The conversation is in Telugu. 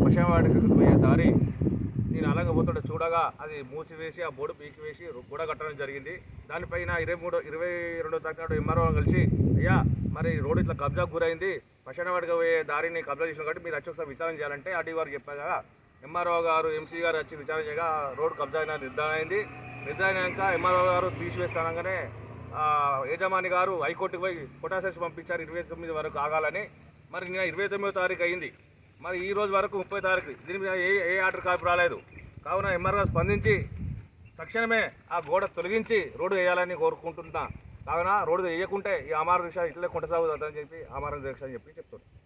పశ్చిమవాడికి పోయే దారి నేను అలాగే పోతుంటే చూడగా అది మూసివేసి ఆ బోర్డు పీకి వేసి గోడ కట్టడం జరిగింది. దానిపైన 22 తారీఖు ఎంఆర్ఓ కలిసి అయ్యా మరి రోడ్డు ఇట్లా కబ్జాకు గురైంది, పశ్చిమవాడికి పోయే దారిని కబ్జా చేసిన కాబట్టి మీరు వచ్చి ఒకసారి విచారణ చేయాలంటే ఆర్డీ వారు చెప్పాగా ఎంఆర్ఓ గారు ఎంసీ గారు వచ్చి విచారణ చేయగా రోడ్డు కబ్జా అయిన నిర్ధారణ అయింది. నిర్ధారణ అయ్యాక ఎంఆర్ఓ గారు తీసివేస్తానగానే యజమాని గారు హైకోర్టుకు పోయి కొటాసెస్ పంపించారు 29 వరకు ఆగాలని. మరి నిన్న 29వ తారీఖు అయింది, మరి ఈ రోజు వరకు 30 తారీఖు దీని మీద ఏ ఆర్డర్ కాపీ రాలేదు. కావున ఎంఆర్ఓ స్పందించి తక్షణమే ఆ గోడ తొలగించి రోడ్డు వేయాలని కోరుకుంటున్నా. కావున రోడ్డు వేయకుంటే ఈ ఆమరణ దీక్ష ఇట్లే కొనసాగుతుందని చెప్పి ఆమరణ దీక్ష అని చెప్పి చెప్తున్నారు.